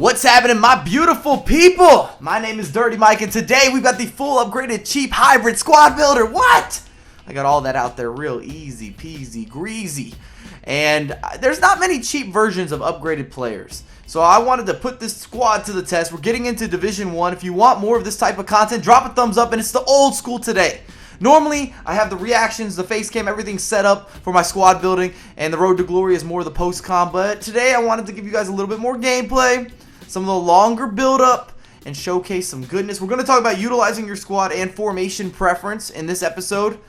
What's happening, my beautiful people? My name is Dirty Mike, and today we've got the full upgraded cheap hybrid squad builder. What? I got all that out there real easy peasy greasy. And there's not many cheap versions of upgraded players. So I wanted to put this squad to the test. We're getting into Division 1. If you want more of this type of content, drop a thumbs up, and it's the old school today. Normally, I have the reactions, the face cam, everything set up for my squad building, and the road to glory is more the post-com. But today, I wanted to give you guys a little bit more gameplay, some of the longer build-up, and showcase some goodness. We're going to talk about utilizing your squad and formation preference in this episode.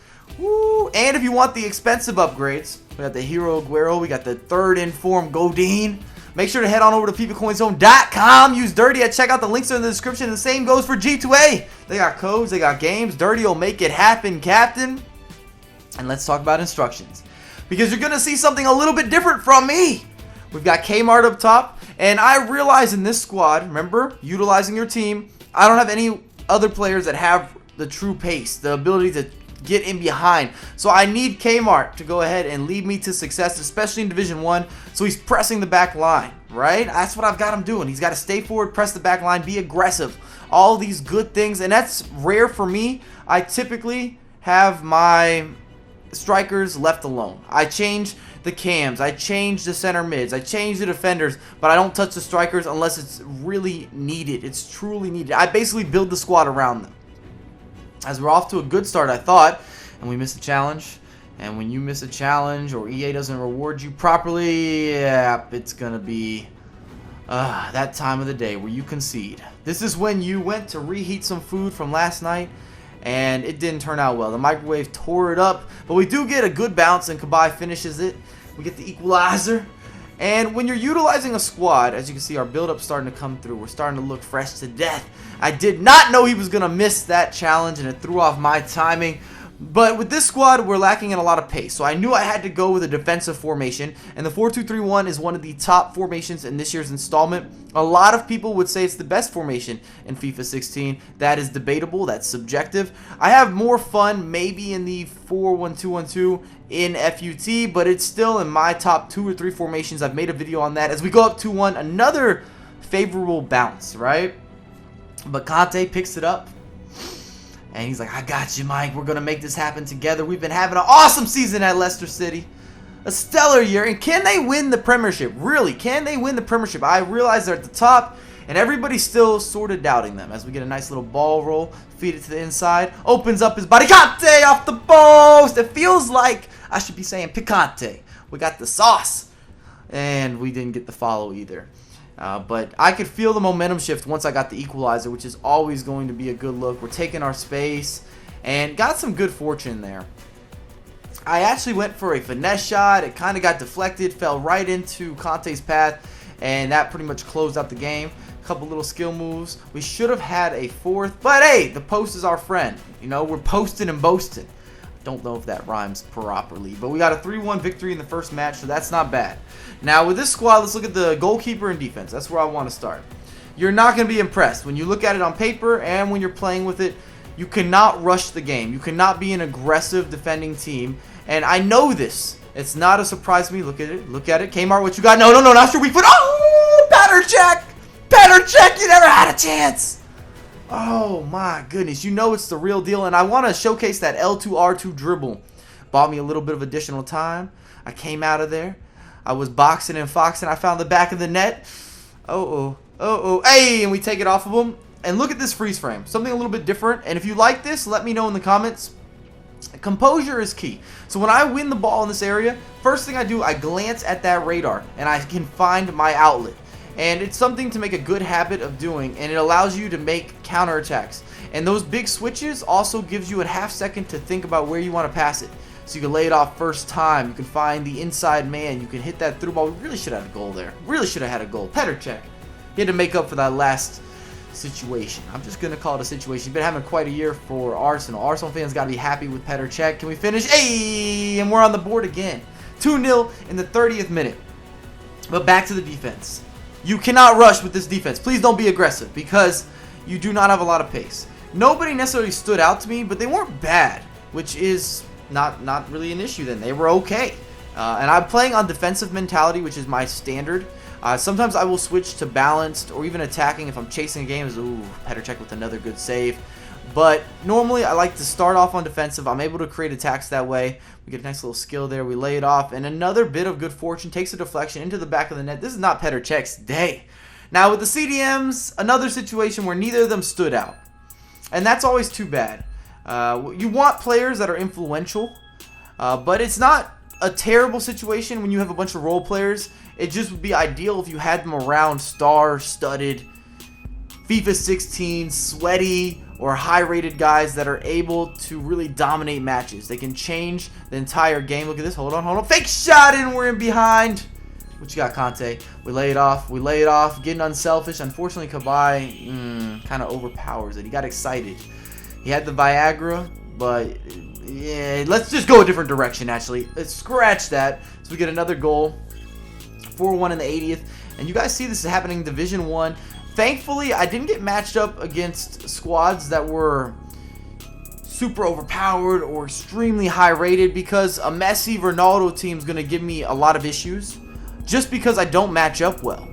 Woo. And if you want the expensive upgrades, we got the Hero Aguero, we got the third informed Godin. Make sure to head on over to FifaCoinZone.com. Use Dirty at checkout. The links are in the description. The same goes for G2A. They got codes. They got games. Dirty will make it happen, Captain. And let's talk about instructions, because you're going to see something a little bit different from me. We've got Kmart up top. And I realize in this squad, remember, utilizing your team, I don't have any other players that have the true pace, the ability to get in behind. So I need Kmart to go ahead and lead me to success, especially in Division 1. So he's pressing the back line, right? That's what I've got him doing. He's got to stay forward, press the back line, be aggressive. All these good things, and that's rare for me. I typically have my strikers left alone. I change the cams, I change the center mids, I change the defenders, but I don't touch the strikers unless it's really needed. It's truly needed. I basically build the squad around them. As we're off to a good start, I thought, and we missed a challenge. And when you miss a challenge or EA doesn't reward you properly, yeah, it's going to be that time of the day where you concede. This is when you went to reheat some food from last night, and it didn't turn out well. The microwave tore it up, but we do get a good bounce, and Kabai finishes it. We get the equalizer. And when you're utilizing a squad, as you can see, our build-up's starting to come through. We're starting to look fresh to death. I did not know he was going to miss that challenge, and it threw off my timing. But with this squad, we're lacking in a lot of pace. So I knew I had to go with a defensive formation. And the 4-2-3-1 is one of the top formations in this year's installment. A lot of people would say it's the best formation in FIFA 16. That is debatable. That's subjective. I have more fun maybe in the 4-1-2-1-2 in FUT, but it's still in my top 2 or 3 formations. I've made a video on that. As we go up 2-1, another favorable bounce, right? But Conte picks it up. And he's like, I got you, Mike. We're going to make this happen together. We've been having an awesome season at Leicester City. A stellar year. And can they win the Premiership? Really, can they win the Premiership? I realize they're at the top, and everybody's still sort of doubting them. As we get a nice little ball roll, feed it to the inside. Opens up his body. Conte off the post. It feels like I should be saying picante. We got the sauce. And we didn't get the follow either. But I could feel the momentum shift once I got the equalizer, which is always going to be a good look. We're taking our space and got some good fortune there. I actually went for a finesse shot. It kind of got deflected, fell right into Conte's path, and that pretty much closed out the game. A couple little skill moves. We should have had a fourth, but hey, the post is our friend. You know, we're posting and boasting. Don't know if that rhymes properly, but we got a 3-1 victory in the first match, so that's not bad. Now with this squad, let's look at the goalkeeper and defense. That's where I want to start. You're not going to be impressed when you look at it on paper and when you're playing with it. You cannot rush the game. You cannot be an aggressive defending team, and I know this. It's not a surprise to me. Look at it. Look at it. Kmart, what you got? No, not your weak foot. Oh, Petr Cech. Petr Cech, you never had a chance. Oh my goodness, you know it's the real deal, and I want to showcase that L2R2 dribble. Bought me a little bit of additional time. I came out of there. I was boxing and foxing. I found the back of the net. Hey, and we take it off of him. And look at this freeze frame. Something a little bit different. And if you like this, let me know in the comments. Composure is key. So when I win the ball in this area, first thing I do, I glance at that radar, and I can find my outlet. And it's something to make a good habit of doing, and it allows you to make counterattacks. And those big switches also gives you a half second to think about where you want to pass it. So you can lay it off first time. You can find the inside man. You can hit that through ball. We really should have had a goal there. Really should have had a goal. Petr Cech. He had to make up for that last situation. I'm just going to call it a situation. He's been having quite a year for Arsenal. Arsenal fans got to be happy with Petr Cech. Can we finish? Hey! And we're on the board again. 2-0 in the 30th minute. But back to the defense. You cannot rush with this defense. Please don't be aggressive, because you do not have a lot of pace. Nobody necessarily stood out to me, but they weren't bad, which is not really an issue then. They were okay. And I'm playing on defensive mentality, which is my standard. Sometimes I will switch to balanced or even attacking if I'm chasing a game. Ooh, Petr Cech with another good save. But normally I like to start off on defensive. I'm able to create attacks that way. We get a nice little skill there. We lay it off. And another bit of good fortune takes a deflection into the back of the net. This is not Petr Cech's day. Now with the CDMs, another situation where neither of them stood out. And that's always too bad. You want players that are influential. But it's not a terrible situation when you have a bunch of role players. It just would be ideal if you had them around star-studded, FIFA 16, sweaty, or high-rated guys that are able to really dominate matches. They can change the entire game. Look at this. Hold on. Fake shot, and we're in behind. What you got, Conte? We lay it off. Getting unselfish. Unfortunately, Cabaye kind of overpowers it. He got excited. He had the Viagra, but yeah, let's just go a different direction, actually. Let's scratch that. So we get another goal. 4-1 in the 80th. And you guys see this is happening in Division 1. Thankfully, I didn't get matched up against squads that were super overpowered or extremely high rated, because a Messi Ronaldo team is going to give me a lot of issues just because I don't match up well.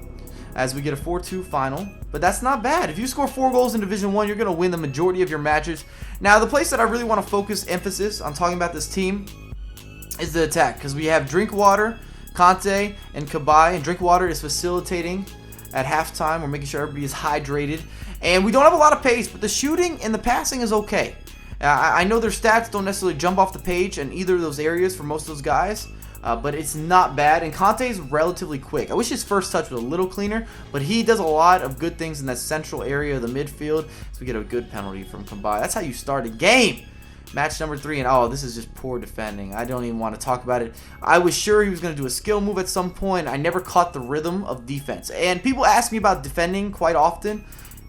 As we get a 4-2 final. But that's not bad. If you score 4 goals in Division 1, you're going to win the majority of your matches. Now, the place that I really want to focus emphasis on talking about this team is the attack, because we have Drinkwater, Conte, and Cabaye. And Drinkwater is facilitating at halftime. We're making sure everybody is hydrated. And we don't have a lot of pace, but the shooting and the passing is okay. I know their stats don't necessarily jump off the page in either of those areas for most of those guys. But it's not bad, and Conte's relatively quick. I wish his first touch was a little cleaner, but he does a lot of good things in that central area of the midfield, so we get a good penalty from Cabaye. That's how you start a game. Match number 3, and oh, this is just poor defending. I don't even want to talk about it. I was sure he was going to do a skill move at some point. I never caught the rhythm of defense. And people ask me about defending quite often.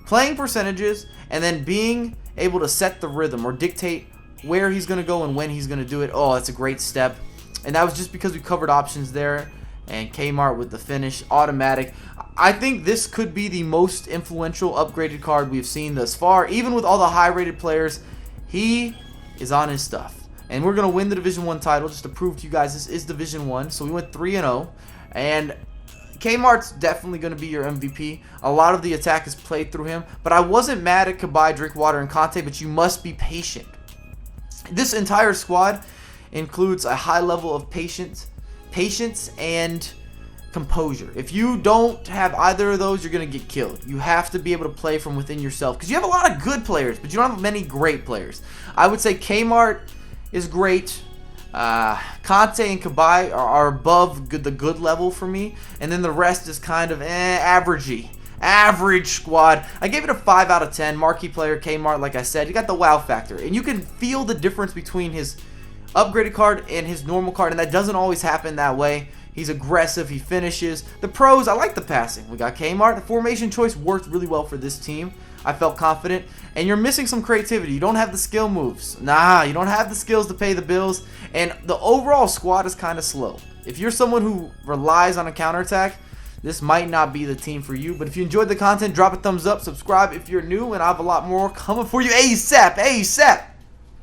Playing percentages and then being able to set the rhythm or dictate where he's going to go and when he's going to do it. Oh, that's a great step. And that was just because we covered options there. And Kmart with the finish, automatic. I think this could be the most influential upgraded card we've seen thus far. Even with all the high-rated players, he is on his stuff. And we're going to win the Division 1 title, just to prove to you guys this is Division 1. So we went 3-0. And Kmart's definitely going to be your MVP. A lot of the attack is played through him. But I wasn't mad at Cabaye, Drinkwater, and Conte, but you must be patient. This entire squad includes a high level of patience and composure. If you don't have either of those, you're going to get killed. You have to be able to play from within yourself, because you have a lot of good players, but you don't have many great players. I would say Kmart is great. Conte and Cabaye are above the good level for me, and then the rest is kind of averagey. Average squad. I gave it a 5 out of 10. Marquee player Kmart, like I said, you got the wow factor, and you can feel the difference between his upgraded card and his normal card, and that doesn't always happen that way. He's aggressive, he finishes. The pros, I like the passing. We got Kmart. The formation choice worked really well for this team. I felt confident. And you're missing some creativity. You don't have the skill moves. Nah, you don't have the skills to pay the bills. And the overall squad is kind of slow. If you're someone who relies on a counterattack, this might not be the team for you. But if you enjoyed the content, drop a thumbs up, subscribe if you're new, and I have a lot more coming for you ASAP.